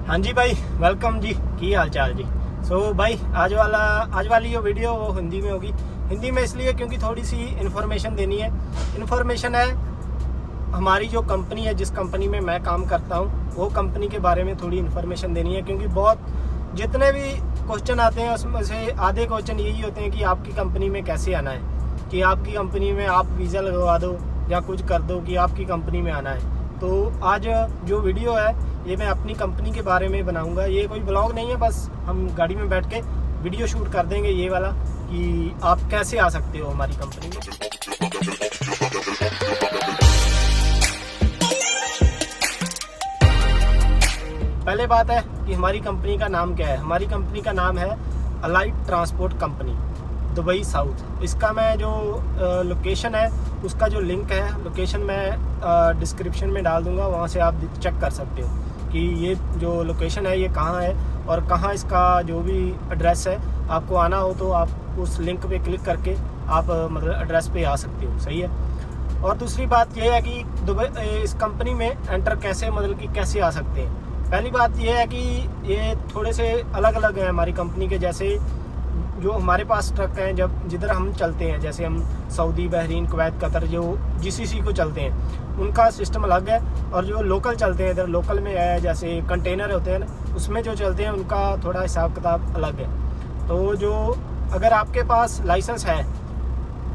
हाँ जी भाई, वेलकम जी। की हाल चाल जी। भाई आज वाली जो वीडियो वो हिंदी में होगी। हिंदी में इसलिए क्योंकि थोड़ी सी इन्फॉर्मेशन देनी है। इन्फॉर्मेशन है हमारी जो कंपनी है, जिस कंपनी में मैं काम करता हूँ, वो कंपनी के बारे में थोड़ी इन्फॉर्मेशन देनी है। क्योंकि बहुत जितने भी क्वेश्चन आते हैं उसमें से आधे क्वेश्चन यही होते हैं कि आपकी कंपनी में कैसे आना है, कि आपकी कंपनी में आप वीज़ा लगवा दो या कुछ कर दो कि आपकी कंपनी में आना है। तो आज जो वीडियो है ये मैं अपनी कंपनी के बारे में बनाऊंगा। ये कोई ब्लॉग नहीं है, बस हम गाड़ी में बैठ के वीडियो शूट कर देंगे ये वाला कि आप कैसे आ सकते हो हमारी कंपनी में। पहले बात है कि हमारी कंपनी का नाम क्या है। हमारी कंपनी का नाम है Alight Transport Company Dubai South. इसका मैं जो लोकेशन है उसका जो लिंक है, लोकेशन मैं डिस्क्रिप्शन में डाल दूंगा, वहाँ से आप चेक कर सकते हो कि ये जो लोकेशन है ये कहाँ है और कहाँ इसका जो भी एड्रेस है। आपको आना हो तो आप उस लिंक पे क्लिक करके आप मतलब एड्रेस पे आ सकते हो। सही है। और दूसरी बात ये है कि दुबई इस कंपनी में एंटर कैसे मतलब कि कैसे आ सकते हैं। पहली बात ये है कि ये थोड़े से अलग अलग हैं हमारी कंपनी के। जैसे जो हमारे पास ट्रक हैं जब जिधर हम चलते हैं, जैसे हम सऊदी, बहरीन, कुवैत, कतर जो जीसीसी को चलते हैं उनका सिस्टम अलग है। और जो लोकल चलते हैं इधर लोकल में है, जैसे कंटेनर होते हैं ना, उसमें जो चलते हैं उनका थोड़ा हिसाब किताब अलग है। तो जो अगर आपके पास लाइसेंस है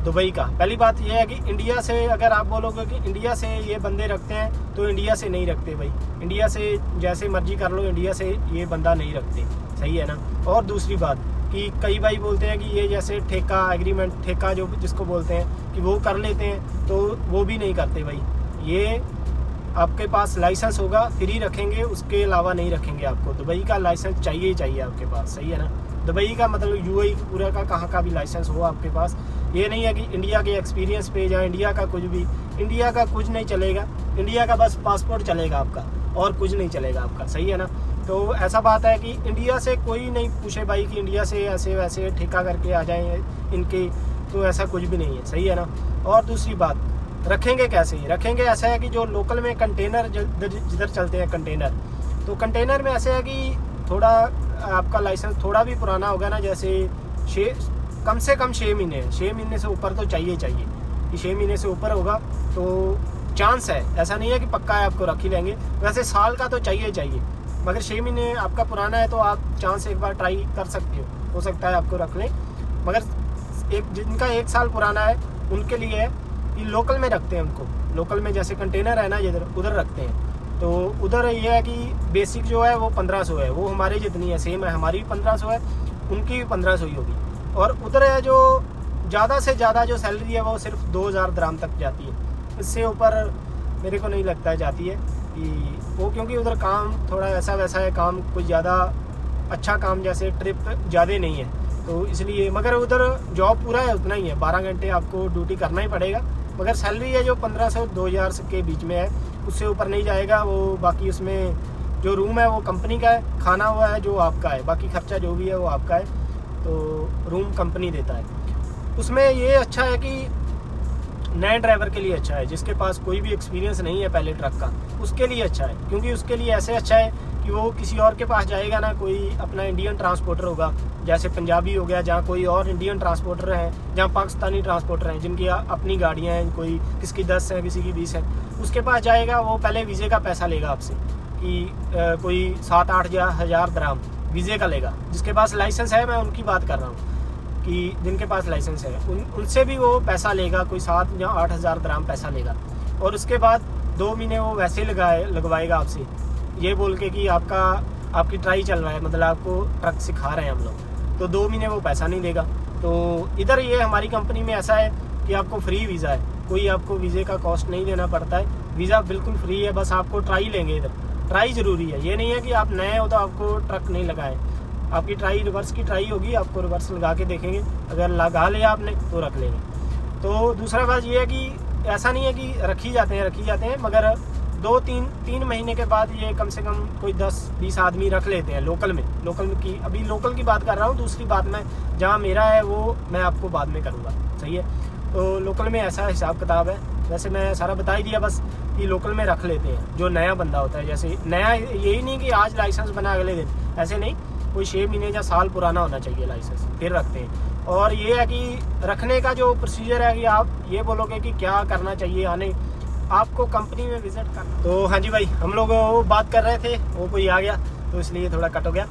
दुबई का, पहली बात यह है कि इंडिया से अगर आप बोलोगे कि इंडिया से ये बंदे रखते हैं तो इंडिया से नहीं रखते भाई। इंडिया से जैसे मर्जी कर लो, इंडिया से ये बंदा नहीं रखते। सही है ना। और दूसरी बात कि कई भाई बोलते हैं कि ये जैसे ठेका एग्रीमेंट, ठेका जो जिसको बोलते हैं कि वो कर लेते हैं, तो वो भी नहीं करते भाई। ये आपके पास लाइसेंस होगा फिर ही रखेंगे, उसके अलावा नहीं रखेंगे आपको। दुबई का लाइसेंस चाहिए ही चाहिए आपके पास। सही है ना। दुबई का मतलब यूएई पूरा का कहाँ का भी लाइसेंस हो आपके पास। ये नहीं है कि इंडिया के एक्सपीरियंस पे या इंडिया का कुछ भी, इंडिया का कुछ नहीं चलेगा। इंडिया का बस पासपोर्ट चलेगा आपका और कुछ नहीं चलेगा आपका। सही है ना। तो ऐसा बात है कि इंडिया से कोई नहीं पूछे भाई कि इंडिया से ऐसे वैसे ठेका करके आ जाएं इनके, तो ऐसा कुछ भी नहीं है। सही है ना। और दूसरी बात, रखेंगे कैसे? रखेंगे ऐसा है कि जो लोकल में कंटेनर जिधर चलते हैं कंटेनर, तो कंटेनर में ऐसे है कि थोड़ा आपका लाइसेंस थोड़ा भी पुराना होगा ना, जैसे कम से कम 6 महीने, 6 महीने से ऊपर तो चाहिए कि 6 महीने से ऊपर होगा तो चांस है। ऐसा नहीं है कि पक्का है आपको रख ही लेंगे। वैसे साल का तो चाहिए, मगर 6 महीने आपका पुराना है तो आप चांस एक बार ट्राई कर सकते हो सकता है आपको रख लें। मगर जिनका 1 साल पुराना है उनके लिए है कि लोकल में रखते हैं उनको। लोकल में जैसे कंटेनर है ना जिधर, उधर रखते हैं। तो उधर ये है कि बेसिक जो है वो 1500 है, वो हमारे जितनी है सेम है, हमारी भी 1500 है, उनकी भी 1500 ही होगी। और उधर है जो ज़्यादा से ज़्यादा जो सैलरी है वो सिर्फ 2000 दिरहम तक जाती है। इससे ऊपर मेरे को नहीं लगता है जाती है कि वो, क्योंकि उधर काम थोड़ा ऐसा वैसा है, काम कुछ ज़्यादा अच्छा काम जैसे ट्रिप ज़्यादा नहीं है तो इसलिए। मगर उधर जॉब पूरा है उतना ही है, 12 घंटे आपको ड्यूटी करना ही पड़ेगा। मगर सैलरी है जो 1500 2000 के बीच में है, उससे ऊपर नहीं जाएगा वो। बाकी उसमें जो रूम है वो कंपनी का है, खाना हुआ है जो आपका है, बाकी खर्चा जो भी है वो आपका है। तो रूम कंपनी देता है। उसमें ये अच्छा है कि नए ड्राइवर के लिए अच्छा है, जिसके पास कोई भी एक्सपीरियंस नहीं है पहले ट्रक का, उसके लिए अच्छा है। क्योंकि उसके लिए ऐसे अच्छा है कि वो किसी और के पास जाएगा ना, कोई अपना इंडियन ट्रांसपोर्टर होगा, जैसे पंजाबी हो गया, जहाँ कोई और इंडियन ट्रांसपोर्टर हैं, जहाँ पाकिस्तानी ट्रांसपोर्टर हैं जिनकी अपनी गाड़ियाँ हैं, कोई किसकी 10 हैं किसी की 20 हैं, उसके पास जाएगा। वो पहले वीज़े का पैसा लेगा आपसे कि कोई 7-8 हज़ार दिरहम वीज़े का लेगा। जिसके पास लाइसेंस है, मैं उनकी बात कर रहा हूँ कि जिनके पास लाइसेंस है उनसे भी वो पैसा लेगा, कोई 7 या 8 हज़ार दिरहम पैसा लेगा। और उसके बाद 2 महीने वो वैसे लगवाएगा आपसे, ये बोल के कि आपकी ट्राई चल रहा है, मतलब आपको ट्रक सिखा रहे हैं हम लोग, तो 2 महीने वो पैसा नहीं देगा। तो इधर ये हमारी कंपनी में ऐसा है कि आपको फ्री वीज़ा है, कोई आपको वीज़े का कॉस्ट नहीं देना पड़ता है, वीज़ा बिल्कुल फ्री है। बस आपको ट्राई लेंगे इधर, ट्राई ज़रूरी है। ये नहीं है कि आप नए हो तो आपको ट्रक नहीं लगाए, आपकी ट्राई रिवर्स की ट्राई होगी, आपको रिवर्स लगा के देखेंगे, अगर लगा लिया आपने तो रख लेंगे। तो दूसरा बात ये है कि ऐसा नहीं है कि रखी जाते हैं, मगर 2-3 महीने के बाद ये कम से कम कोई 10-20 आदमी रख लेते हैं लोकल में की। अभी लोकल की बात कर रहा हूँ, दूसरी बात में जहाँ मेरा है वो मैं आपको बाद में करूँगा। सही है। तो लोकल में ऐसा हिसाब किताब है। वैसे मैं सारा बता ही दिया, बस कि लोकल में रख लेते हैं जो नया बंदा होता है। जैसे नया यही नहीं कि आज लाइसेंस बना अगले दिन, ऐसे नहीं, कोई 6 महीने या साल पुराना होना चाहिए लाइसेंस, फिर रखते हैं। और ये है कि रखने का जो प्रोसीजर है कि आप ये बोलोगे कि क्या करना चाहिए, आने आपको कंपनी में विजिट करना। तो हाँ जी भाई, हम लोग वो बात कर रहे थे, वो कोई आ गया तो इसलिए थोड़ा कट हो गया।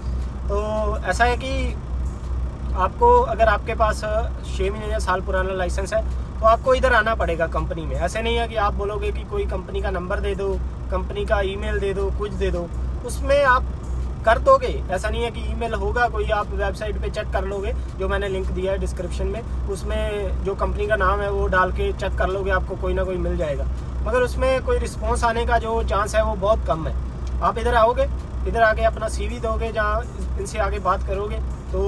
तो ऐसा है कि आपको अगर आपके पास 6 महीने या साल पुराना लाइसेंस है तो आपको इधर आना पड़ेगा कंपनी में। ऐसे नहीं है कि आप बोलोगे कि कोई कंपनी का नंबर दे दो, कंपनी का ईमेल दे दो, कुछ दे दो, उसमें आप कर दोगे। ऐसा नहीं है कि ईमेल होगा कोई, आप वेबसाइट पे चेक कर लोगे, जो मैंने लिंक दिया है डिस्क्रिप्शन में, उसमें जो कंपनी का नाम है वो डाल के चेक कर लोगे, आपको कोई ना कोई मिल जाएगा। मगर उसमें कोई रिस्पॉन्स आने का जो चांस है वो बहुत कम है। आप इधर आओगे, इधर आके अपना CV दोगे, जहाँ इनसे आगे बात करोगे तो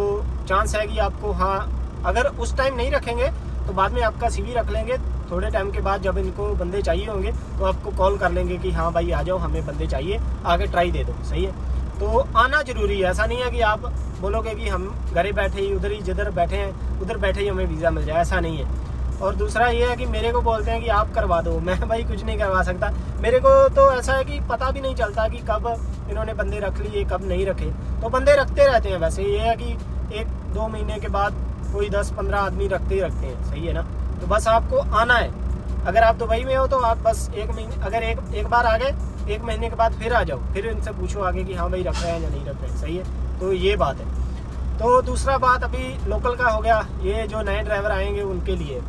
चांस है कि आपको, हाँ अगर उस टाइम नहीं रखेंगे तो बाद में आपका CV रख लेंगे। थोड़े टाइम के बाद जब इनको बंदे चाहिए होंगे तो आपको कॉल कर लेंगे कि हाँ भाई आ जाओ, हमें बंदे चाहिए, आगे ट्राई दे दो। सही है, तो आना जरूरी है। ऐसा नहीं है कि आप बोलोगे कि हम घर बैठे ही, उधर ही जिधर बैठे हैं उधर बैठे ही हमें वीज़ा मिल जाए, ऐसा नहीं है। और दूसरा ये है कि मेरे को बोलते हैं कि आप करवा दो, मैं भाई कुछ नहीं करवा सकता। मेरे को तो ऐसा है कि पता भी नहीं चलता कि कब इन्होंने बंदे रख लिए, कब नहीं रखे। तो बंदे रखते रहते हैं। वैसे ये है कि 1-2 महीने के बाद कोई 10-15 आदमी रखते ही रखते हैं। सही है ना, तो बस आपको आना है। अगर आप दुबई में हो तो आप बस 1 महीने, अगर एक बार आ गए, 1 महीने के बाद फिर आ जाओ, फिर इनसे पूछो आगे कि हाँ भाई रख रहे हैं या नहीं रख रहे हैं। सही है, तो ये बात है। तो दूसरा बात अभी लोकल का हो गया, ये जो नए ड्राइवर आएंगे उनके लिए।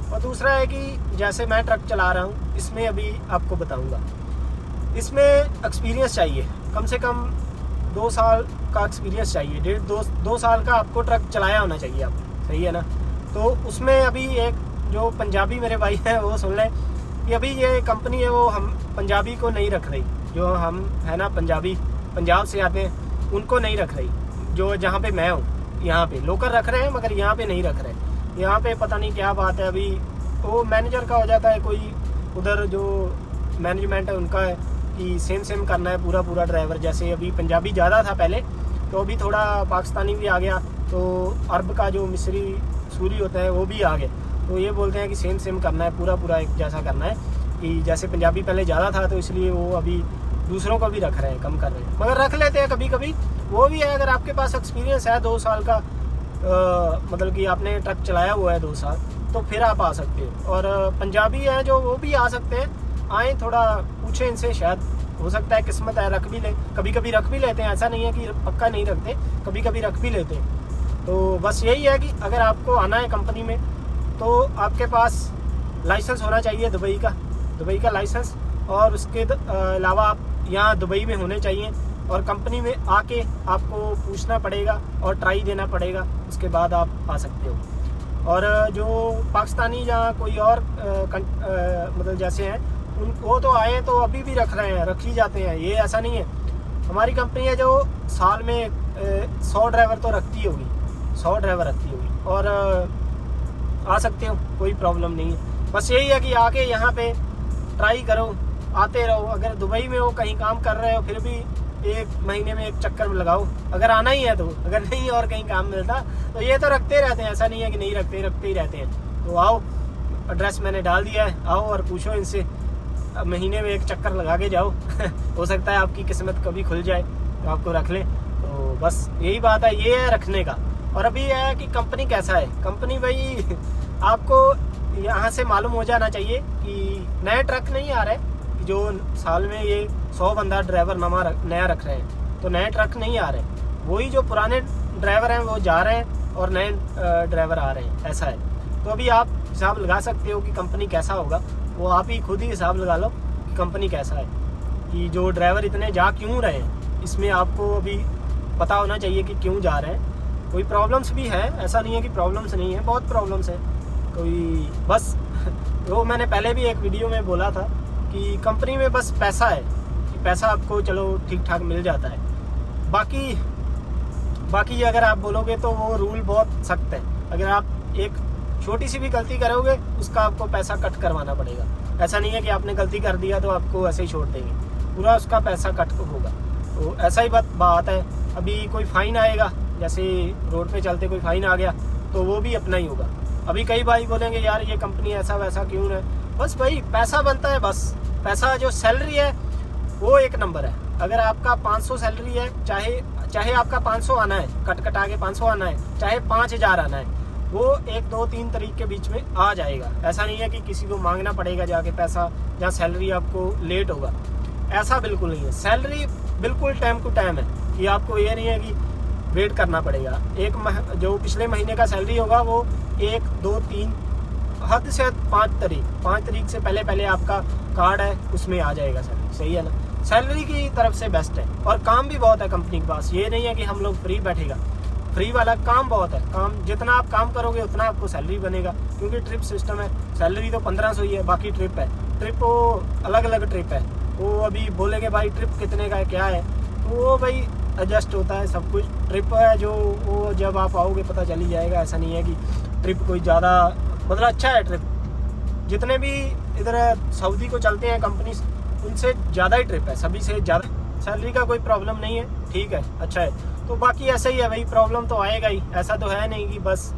और दूसरा है कि जैसे मैं ट्रक चला रहा हूँ, इसमें अभी आपको बताऊँगा, इसमें एक्सपीरियंस चाहिए, कम से कम 2 साल का एक्सपीरियंस चाहिए। 1.5-2 साल का आपको ट्रक चलाया होना चाहिए आप। सही है ना, तो उसमें अभी एक जो पंजाबी मेरे भाई हैं वो सुन लें कि अभी ये कंपनी है वो हम पंजाबी को नहीं रख रही। जो हम है ना पंजाबी, पंजाब से आते हैं, उनको नहीं रख रही। जो जहाँ पे मैं हूँ यहाँ पे लोकल रख रहे हैं, मगर यहाँ पे नहीं रख रहे। यहाँ पे पता नहीं क्या बात है, अभी वो मैनेजर का हो जाता है, कोई उधर जो मैनेजमेंट है उनका है कि सेम करना है पूरा ड्राइवर। जैसे अभी पंजाबी ज़्यादा था पहले, तो अभी थोड़ा पाकिस्तानी भी आ गया, तो अरब का जो मिस्री सूरी होता है वो भी आ गए। तो ये बोलते हैं कि सेम करना है, पूरा एक जैसा करना है। कि जैसे पंजाबी पहले ज़्यादा था तो इसलिए वो अभी दूसरों को भी रख रहे हैं, कम कर रहे हैं, मगर रख लेते हैं कभी कभी। वो भी है, अगर आपके पास एक्सपीरियंस है 2 साल का, मतलब कि आपने ट्रक चलाया हुआ है 2 साल, तो फिर आप आ सकते हो। और पंजाबी हैं जो, वो भी आ सकते हैं, आए थोड़ा पूछें इनसे, शायद हो सकता है किस्मत है, रख भी ले। कभी कभी रख भी लेते हैं, ऐसा नहीं है कि पक्का नहीं रखते, कभी कभी रख भी लेते हैं। तो बस यही है कि अगर आपको आना है कंपनी में तो आपके पास लाइसेंस होना चाहिए दुबई का लाइसेंस, और उसके अलावा आप यहाँ दुबई में होने चाहिए। और कंपनी में आके आपको पूछना पड़ेगा और ट्राई देना पड़ेगा, उसके बाद आप आ सकते हो। और जो पाकिस्तानी या कोई और मतलब जैसे हैं, वो तो आए तो अभी भी रख रहे हैं, रख ही जाते हैं। ये ऐसा नहीं है। हमारी कंपनी है जो साल में 100 ड्राइवर तो रखती होगी, 100 ड्राइवर रखती होगी, और आ सकते हो, कोई प्रॉब्लम नहीं है। बस यही है कि आके यहाँ पे ट्राई करो, आते रहो। अगर दुबई में हो, कहीं काम कर रहे हो, फिर भी 1 महीने में 1 चक्कर में लगाओ, अगर आना ही है तो। अगर नहीं और कहीं काम मिलता तो ये तो रखते रहते हैं, ऐसा नहीं है कि नहीं रखते, रखते ही रहते हैं। तो आओ, एड्रेस मैंने डाल दिया है, आओ और पूछो इनसे, महीने में 1 चक्कर लगा के जाओ। हो सकता है आपकी किस्मत कभी खुल जाए तो आपको रख लें। तो बस यही बात है, ये है रखने का। और अभी यह है कि कंपनी कैसा है, कंपनी भाई आपको यहाँ से मालूम हो जाना चाहिए कि नए ट्रक नहीं आ रहे, जो साल में ये 100 बंदा ड्राइवर नया रख रहे हैं, तो नए ट्रक नहीं आ रहे। वही जो पुराने ड्राइवर हैं वो जा रहे हैं और नए ड्राइवर आ रहे हैं, ऐसा है। तो अभी आप हिसाब लगा सकते हो कि कंपनी कैसा होगा, वो आप ही खुद ही हिसाब लगा लो कि कंपनी कैसा है, कि जो ड्राइवर इतने जा क्यों रहे हैं, इसमें आपको अभी पता होना चाहिए कि क्यों जा रहे हैं। कोई प्रॉब्लम्स भी है, ऐसा नहीं है कि प्रॉब्लम्स नहीं है, बहुत प्रॉब्लम्स है। कोई बस वो मैंने पहले भी एक वीडियो में बोला था कि कंपनी में बस पैसा है, कि पैसा आपको चलो ठीक ठाक मिल जाता है। बाकी अगर आप बोलोगे तो वो रूल बहुत सख्त है। अगर आप एक छोटी सी भी गलती करोगे उसका आपको पैसा कट करवाना पड़ेगा। ऐसा नहीं है कि आपने गलती कर दिया तो आपको ऐसे ही छोड़ देंगे, पूरा उसका पैसा कट होगा। तो ऐसा ही बात है। अभी कोई फ़ाइन आएगा, जैसे रोड पे चलते कोई फ़ाइन आ गया तो वो भी अपना ही होगा। अभी कई भाई बोलेंगे यार ये कंपनी ऐसा वैसा क्यों है, बस भाई पैसा बनता है, बस पैसा जो सैलरी है वो एक नंबर है। अगर आपका 500 सैलरी है, चाहे आपका 500 आना है, कटा के 500 आना है, चाहे 5000 आना है, वो 1 2 3 तारीख के बीच में आ जाएगा। ऐसा नहीं है कि किसी को मांगना पड़ेगा जाके पैसा, जहाँ सैलरी आपको लेट होगा, ऐसा बिल्कुल नहीं है। सैलरी बिल्कुल टाइम टू टाइम है, कि आपको ये नहीं है कि वेट करना पड़ेगा। जो पिछले महीने का सैलरी होगा वो 1 2 3 हद से हद 5 तारीख से पहले आपका कार्ड है उसमें आ जाएगा सैलरी। सही है ना? सैलरी की तरफ से बेस्ट है, और काम भी बहुत है कंपनी के पास। ये नहीं है कि हम लोग फ्री बैठेगा, फ्री वाला काम बहुत है। काम जितना आप काम करोगे उतना आपको सैलरी बनेगा, क्योंकि ट्रिप सिस्टम है। सैलरी तो 1500 ही है, बाकी ट्रिप है। ट्रिप वो अलग अलग ट्रिप है, वो अभी बोलेंगे भाई ट्रिप कितने का है, क्या है, तो वो भाई एडजस्ट होता है सब कुछ। ट्रिप है जो वो जब आप आओगे पता चल ही जाएगा। ऐसा नहीं है कि ट्रिप कोई ज़्यादा, मतलब अच्छा है ट्रिप। जितने भी इधर सऊदी को चलते हैं कंपनी, उनसे ज़्यादा ही ट्रिप है, सभी से ज़्यादा। सैलरी का कोई प्रॉब्लम नहीं है, ठीक है, अच्छा है। तो बाकी ऐसा ही है भाई, प्रॉब्लम तो आएगा ही। ऐसा तो है नहीं कि बस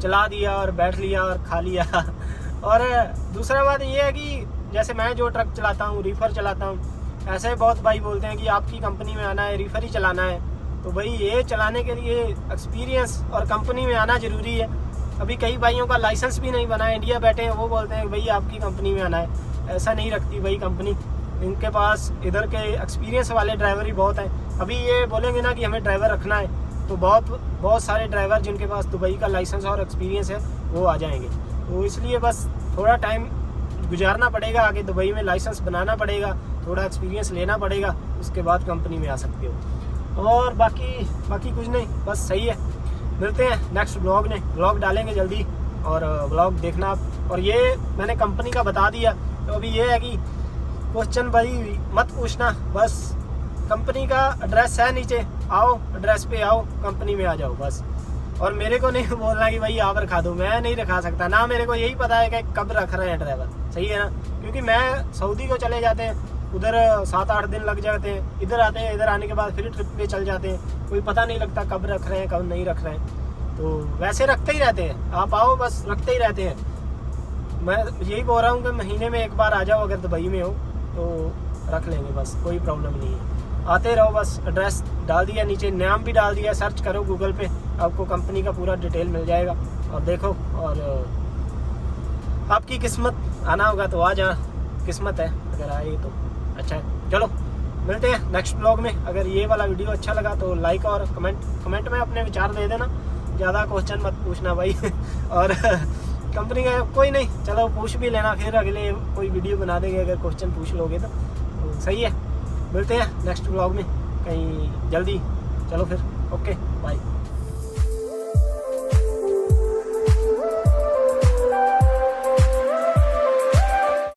चला दिया और बैठ लिया और खा लिया। और दूसरा बात ये है कि जैसे मैं जो ट्रक चलाता हूँ, रीफर चलाता हूँ, ऐसे बहुत भाई बोलते हैं कि आपकी कंपनी में आना है, रीफर ही चलाना है। तो भाई ये चलाने के लिए एक्सपीरियंस और कंपनी में आना ज़रूरी है। अभी कई भाइयों का लाइसेंस भी नहीं बना है, इंडिया बैठे हैं, वो बोलते हैं कि भाई आपकी कंपनी में आना है। ऐसा नहीं रखती भाई कंपनी, इनके पास इधर के एक्सपीरियंस वाले ड्राइवर ही बहुत हैं। अभी ये बोलेंगे ना कि हमें ड्राइवर रखना है, तो बहुत सारे ड्राइवर जिनके पास दुबई का लाइसेंस और एक्सपीरियंस है वो आ जाएंगे। तो इसलिए बस थोड़ा टाइम गुजारना पड़ेगा, आगे दुबई में लाइसेंस बनाना पड़ेगा, थोड़ा एक्सपीरियंस लेना पड़ेगा, उसके बाद कंपनी में आ सकते हो। और बाकी कुछ नहीं, बस सही है। मिलते हैं नेक्स्ट ब्लॉग डालेंगे जल्दी, और ब्लॉग देखना आप। और ये मैंने कंपनी का बता दिया, तो अभी ये है कि क्वेश्चन भाई मत पूछना, बस कंपनी का एड्रेस है नीचे, आओ एड्रेस पे आओ, कंपनी में आ जाओ बस। और मेरे को नहीं बोलना कि भाई आप रखा दो, मैं नहीं रखा सकता ना। मेरे को यही पता है कि कब रख रहे हैं ड्राइवर, सही है ना? क्योंकि मैं सऊदी को चले जाते हैं, उधर 7-8 दिन लग जाते हैं, इधर आते हैं, इधर आने के बाद फिर ट्रिप पे चल जाते हैं, कोई पता नहीं लगता कब रख रहे हैं कब नहीं रख रहे हैं। तो वैसे रखते ही रहते हैं, आप आओ बस, रखते ही रहते हैं। मैं यही बोल रहा हूँ कि महीने में एक बार आ जाओ, अगर दुबई में हो तो रख लेंगे, बस कोई प्रॉब्लम नहीं है। आते रहो बस। एड्रेस डाल दिया नीचे, नाम भी डाल दिया, सर्च करो गूगल पे, आपको कंपनी का पूरा डिटेल मिल जाएगा। और देखो, और आपकी किस्मत, आना होगा तो आ जा, किस्मत है, अगर आए तो अच्छा है। चलो मिलते हैं नेक्स्ट ब्लॉग में। अगर ये वाला वीडियो अच्छा लगा तो लाइक और कमेंट में अपने विचार दे देना, ज़्यादा क्वेश्चन मत पूछना भाई। और कंपनी का कोई नहीं, चलो पूछ भी लेना, फिर अगले कोई वीडियो बना देंगे अगर क्वेश्चन पूछ लोगे तो सही है। मिलते हैं नेक्स्ट ब्लॉग में कहीं जल्दी। चलो फिर, ओके बाय।